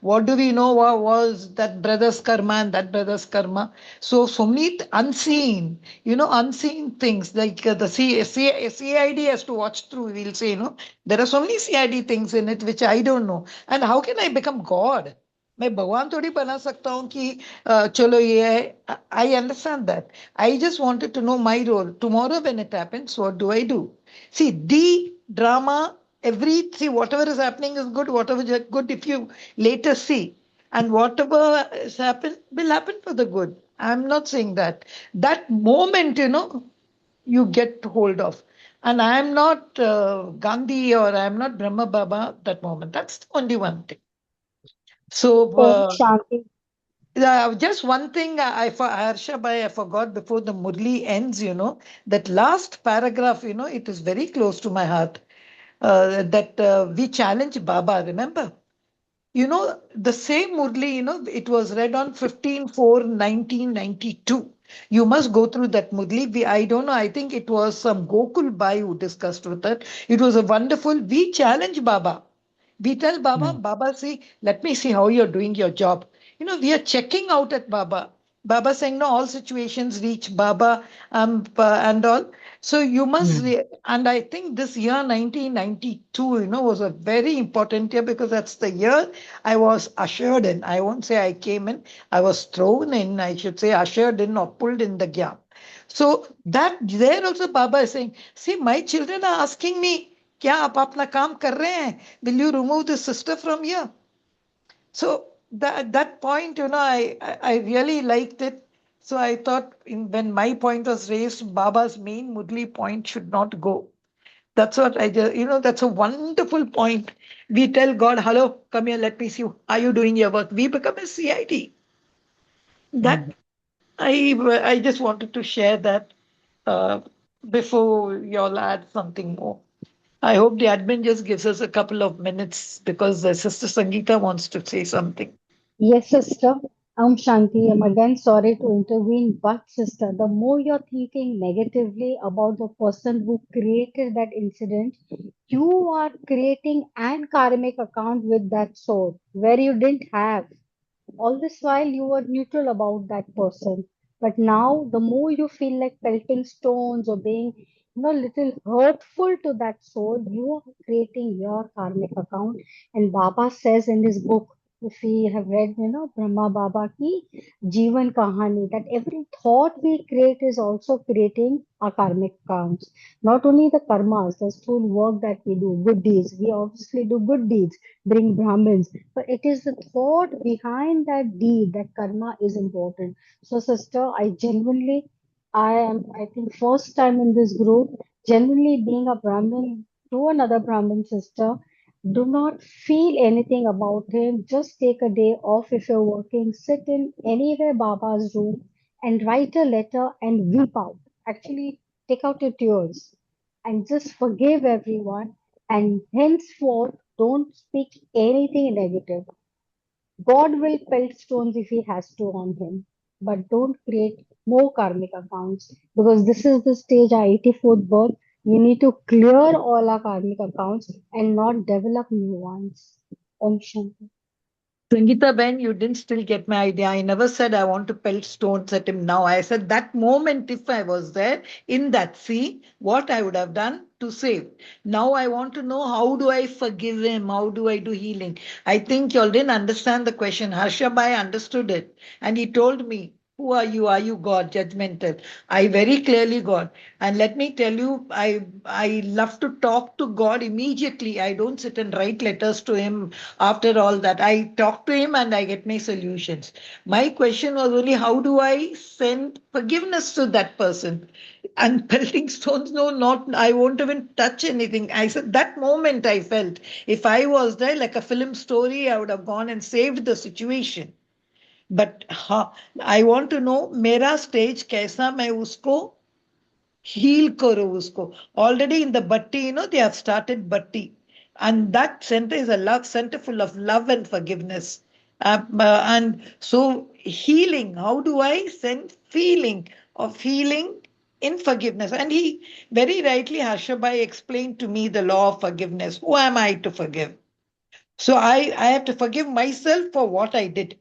what do we know was that brother's karma and that brother's karma? So many unseen, unseen things like the CID has to watch through. We'll say, there are so many CID things in it which I don't know. And how can I become God? मैं भगवान थोड़ी बना सकता हूँ कि चलो ये है I understand that I just wanted to know my role tomorrow when it happens what do I do see the drama see whatever is happening is good, whatever is good if you later see, and whatever has happened will happen for the good. I'm not saying that moment, you get hold of. And I'm not Gandhi, or I'm not Brahma Baba that moment. That's the only one thing. So, Om Shanti. just one thing for Harsha Bhai, I forgot before the Murli ends, that last paragraph, it is very close to my heart. That we challenge Baba, remember? The same Murli, it was read on 15/4/1992. You must go through that Murli. I don't know, I think it was some Gokul Bai who discussed with it. It was a wonderful, we challenge Baba. We tell Baba, mm, Baba, see, let me see how you're doing your job. We are checking out at Baba. Baba saying, no, all situations reach Baba and all. So you must, mm, and I think this year 1992, was a very important year because that's the year I was ushered in. I won't say I came in, I was thrown in, I should say, ushered in or pulled in the gap. So that there also Baba is saying, see, my children are asking me, क्या आप अपना काम कर रहे हैं? Will you remove the sister from here? So that point, I really liked it. So I thought when my point was raised, Baba's main Murli point should not go. That's what I just, that's a wonderful point. We tell God, hello, come here, let me see. Are you doing your work? We become a CID. mm. That I just wanted to share that uh, before y'all add something more. I hope the admin just gives us a couple of minutes because Sister Sangeeta wants to say something. Yes, sister. Shanti, I'm again sorry to intervene, but sister, the more you're thinking negatively about the person who created that incident, you are creating an karmic account with that soul where you didn't have. All this while you were neutral about that person. But now, the more you feel like pelting stones or being, little hurtful to that soul, you are creating your karmic account. And Baba says in his book, if we have read, Brahma Baba ki Jeevan Kahani, that every thought we create is also creating our karmic accounts. Not only the karmas, the full work that we do, good deeds. We obviously do good deeds, bring Brahmins, but it is the thought behind that deed, that karma is important. So, sister, I think, first time in this group, genuinely being a Brahmin to another Brahmin sister, do not feel anything about him. Just take a day off if you're working. Sit in anywhere Baba's room and write a letter and weep out. Actually, take out your tears and just forgive everyone. And henceforth, don't speak anything negative. God will pelt stones if he has to on him, but don't create more karmic accounts because this is the stage, our 84th birth. We need to clear all our karmic accounts and not develop new ones. Om Shanti. Sangeeta Ben, you didn't still get my idea. I never said I want to pelt stones at him now. I said that moment, if I was there in that sea, what I would have done to save. Now I want to know how do I forgive him? How do I do healing? I think you all didn't understand the question. Harsha Bhai understood it. And he told me, who are you? Are you God? Judgmental. I very clearly God. And let me tell you, I love to talk to God immediately. I don't sit and write letters to him after all that. I talk to him and I get my solutions. My question was only how do I send forgiveness to that person? And pelting stones, no, not, I won't even touch anything. I said that moment I felt if I was there like a film story, I would have gone and saved the situation. But हाँ I want to know मेरा stage कैसा मैं उसको heal करो उसको already in the बट्टी they have started बट्टी and that center is a love center full of love and forgiveness and so healing, how do I send feeling of healing in forgiveness? And he very rightly, Harshabai, explained to me the law of forgiveness. Who am I to forgive? So I have to forgive myself for what I did.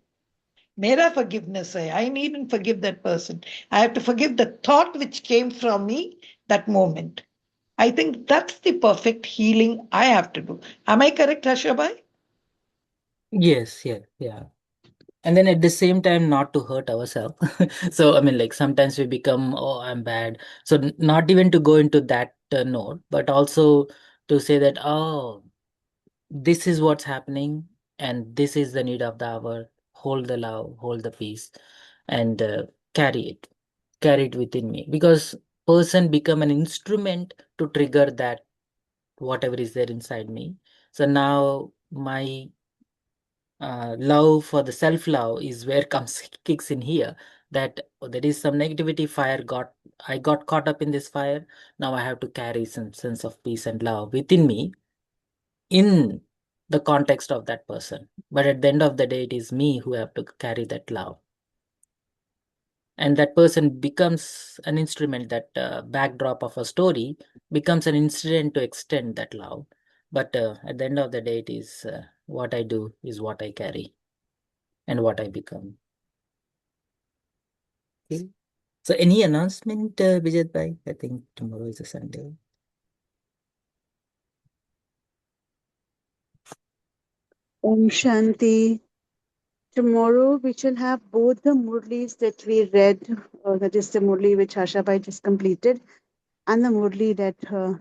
Mera forgiveness hai. I needn't forgive that person. I have to forgive the thought which came from me that moment. I think that's the perfect healing I have to do. Am I correct, Harshabai? Yes, yeah, yeah. And then at the same time, not to hurt ourselves. So, I mean, like sometimes we become, oh, I'm bad. So, not even to go into that note, but also to say that, oh, this is what's happening, and this is the need of the hour. Hold the love, hold the peace, and carry it within me. Because person become an instrument to trigger that whatever is there inside me. So now my love for the self love is where comes kicks in here, that there is some negativity fire got I got caught up in this fire. Now I have to carry some sense of peace and love within me in the context of that person, but at the end of the day it is me who have to carry that love, and that person becomes an instrument, that backdrop of a story becomes an incident to extend that love. But at the end of the day it is what I do is what I carry and what I become. Okay. So any announcement, Vijay bhai? I think tomorrow is a Sunday. Om Shanti. Tomorrow we shall have both the Murlis that we read, that is the Murli which Ashabai just completed, and the Murli that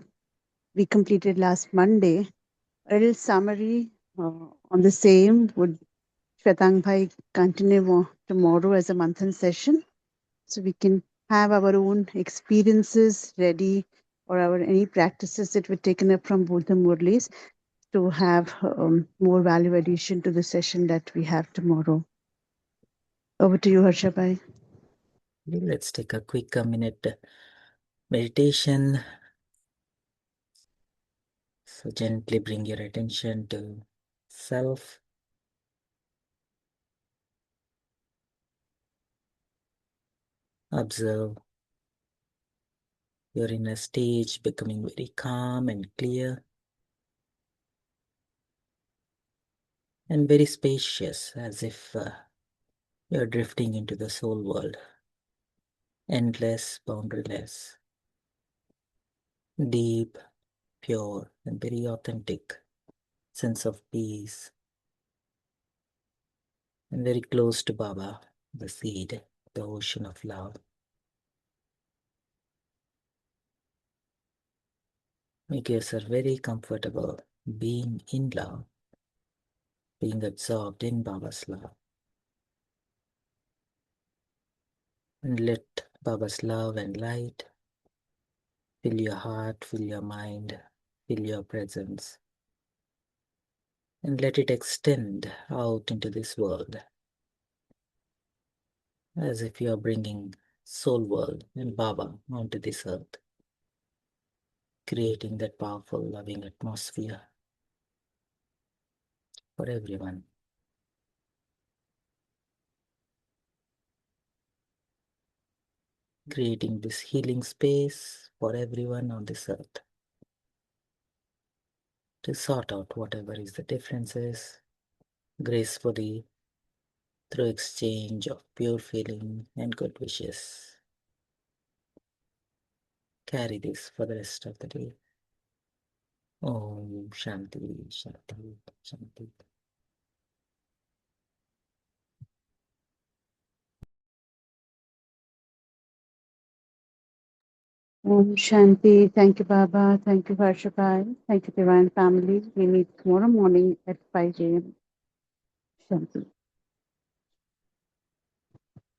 we completed last Monday. A little summary on the same would Shwetang Bhai continue tomorrow as a manthan session, so we can have our own experiences ready or our any practices that were taken up from both the Murlis to have more value addition to the session that we have tomorrow. Over to you, Harshabai. Okay, let's take a quick minute meditation. So gently bring your attention to self. Observe your inner stage becoming very calm and clear and very spacious, as if you're drifting into the soul world, endless, boundaryless, deep, pure, and very authentic sense of peace, and very close to Baba, the seed, the ocean of love. Make yourself very comfortable being in love, being absorbed in Baba's love. And let Baba's love and light fill your heart, fill your mind, fill your presence. And let it extend out into this world as if you are bringing soul world and Baba onto this earth, creating that powerful, loving atmosphere for everyone. Creating this healing space for everyone on this earth to sort out whatever is the differences gracefully through exchange of pure feeling and good wishes. Carry this for the rest of the day. Om Shanti, Shanti, Shanti. Om Shanti. Thank you, Baba. Thank you, Varshabai. Thank you, Divine Family. We meet tomorrow morning at 5 a.m. Shanti.